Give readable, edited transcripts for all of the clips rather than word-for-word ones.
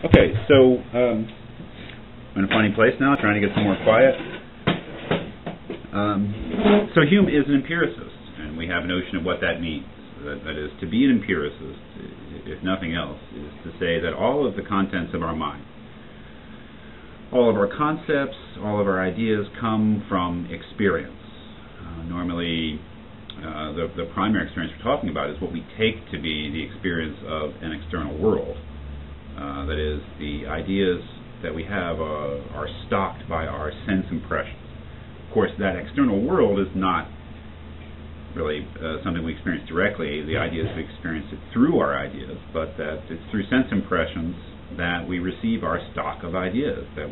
Okay, so I'm in a funny place now, trying to get some more quiet. So Hume is an empiricist, and we have a notion of what that means. That is, to be an empiricist, if nothing else, is to say that all of the contents of our mind, all of our concepts, all of our ideas come from experience. Normally, the primary experience we're talking about is what we take to be the experience of an external world. That is, the ideas that we have are stocked by our sense impressions. Of course, that external world is not really something we experience directly. The ideas, we experience it through our ideas, but that it's through sense impressions that we receive our stock of ideas that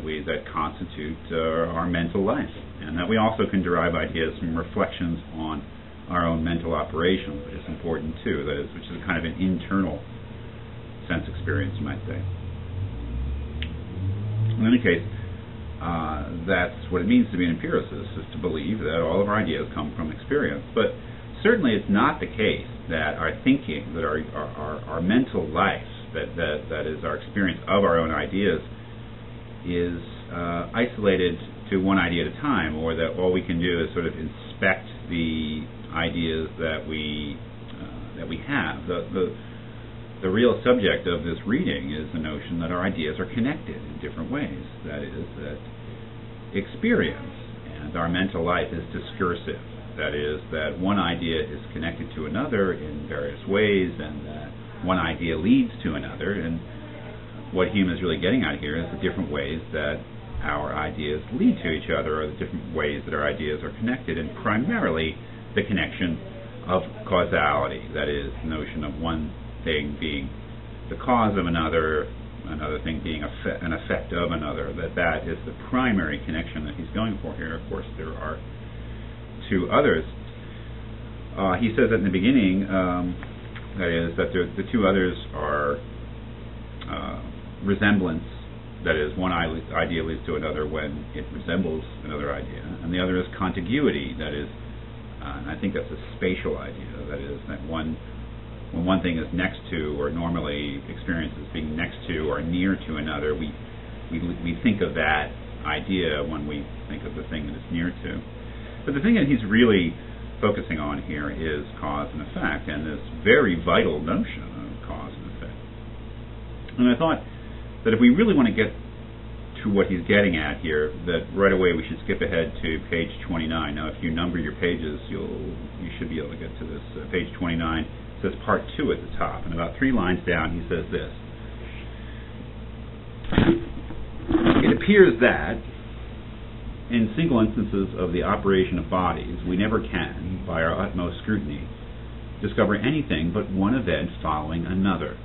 constitute our mental life, and that we also can derive ideas from reflections on our own mental operations, which is important too. That is, which is kind of an internal sense experience, you might say. In any case, that's what it means to be an empiricist, is to believe that all of our ideas come from experience. But certainly it's not the case that our thinking, that our mental life, that is our experience of our own ideas, is isolated to one idea at a time, or that all we can do is sort of inspect the ideas that we have. The real subject of this reading is the notion that our ideas are connected in different ways. That is, that experience and our mental life is discursive. That is, that one idea is connected to another in various ways, and that one idea leads to another. And what Hume is really getting at here is the different ways that our ideas lead to each other, or the different ways that our ideas are connected, and primarily the connection of causality. That is, the notion of one thing being the cause of another thing being an effect of another, that is the primary connection that he's going for here. Of course, there are two others. He says that in the beginning, that is, that the two others are resemblance, that is, one idea leads to another when it resembles another idea, and the other is contiguity, that is, and I think that's a spatial idea, that is, that when one thing is next to, or normally experienced as being next to or near to another, we think of that idea when we think of the thing that it's near to. But the thing that he's really focusing on here is cause and effect, and this very vital notion of cause and effect. And I thought that if we really want to get to what he's getting at here, that right away we should skip ahead to page 29. Now, if you number your pages, you should be able to get to this. Page 29 says part 2 at the top, and about 3 lines down he says this: it appears that in single instances of the operation of bodies, we never can, by our utmost scrutiny, discover anything but one event following another,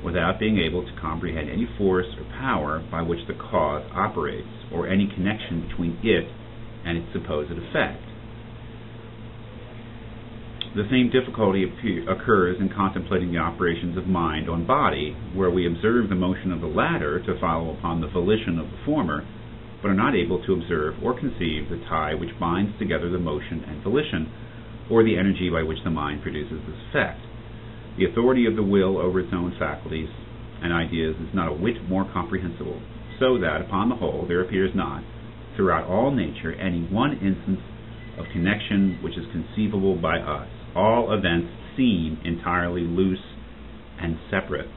without being able to comprehend any force or power by which the cause operates, or any connection between it and its supposed effect. The same difficulty occurs in contemplating the operations of mind on body, where we observe the motion of the latter to follow upon the volition of the former, but are not able to observe or conceive the tie which binds together the motion and volition, or the energy by which the mind produces this effect. The authority of the will over its own faculties and ideas is not a whit more comprehensible, so that, upon the whole, there appears not, throughout all nature, any one instance of connection which is conceivable by us. All events seem entirely loose and separate.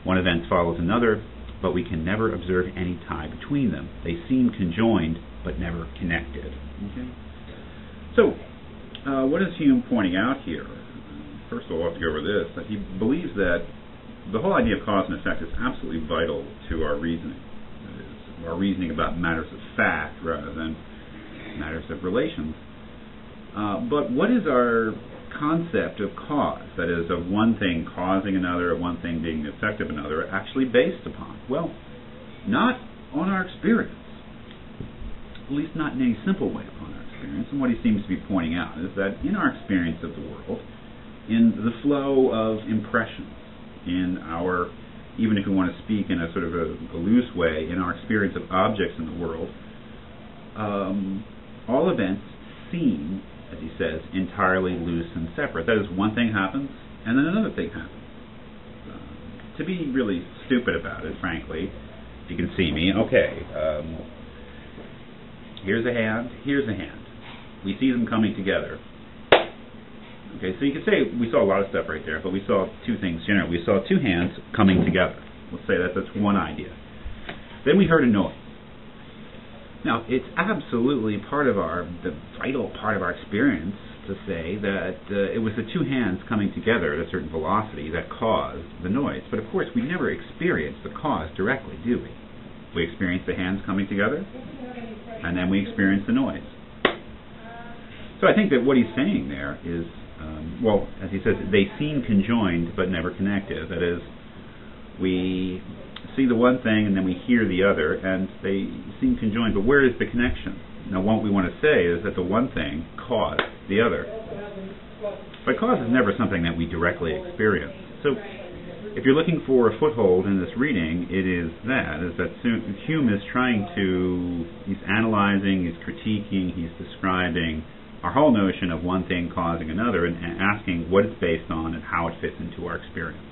One event follows another, but we can never observe any tie between them. They seem conjoined, but never connected. Okay. So, what is Hume pointing out here? First of all, we'll have to go over this, that he believes that the whole idea of cause and effect is absolutely vital to our reasoning. That is, our reasoning about matters of fact rather than matters of relations. But what is our concept of cause, that is, of one thing causing another, one thing being the effect of another, actually based upon? Well, not on our experience, at least not in any simple way upon our experience. And what he seems to be pointing out is that in our experience of the world, in the flow of impressions, in our, even if we want to speak in a sort of a loose way, in our experience of objects in the world, all events seem, as he says, entirely loose and separate. That is, one thing happens, and then another thing happens. to be really stupid about it, frankly, if you can see me, okay, here's a hand, here's a hand. We see them coming together. Okay, so you could say we saw a lot of stuff right there, but we saw two things generally. We saw two hands coming together. Let's say that's one idea. Then we heard a noise. Now, it's absolutely the vital part of our experience to say that it was the two hands coming together at a certain velocity that caused the noise. But of course, we never experience the cause directly, do we? We experience the hands coming together, and then we experience the noise. So I think that what he's saying there is, well, as he says, they seem conjoined but never connected. That is, we see the one thing and then we hear the other, and they seem conjoined, but where is the connection? Now, what we want to say is that the one thing caused the other. But cause is never something that we directly experience. So if you're looking for a foothold in this reading, it is that Hume is he's analyzing, he's critiquing, he's describing our whole notion of one thing causing another and asking what it's based on and how it fits into our experience.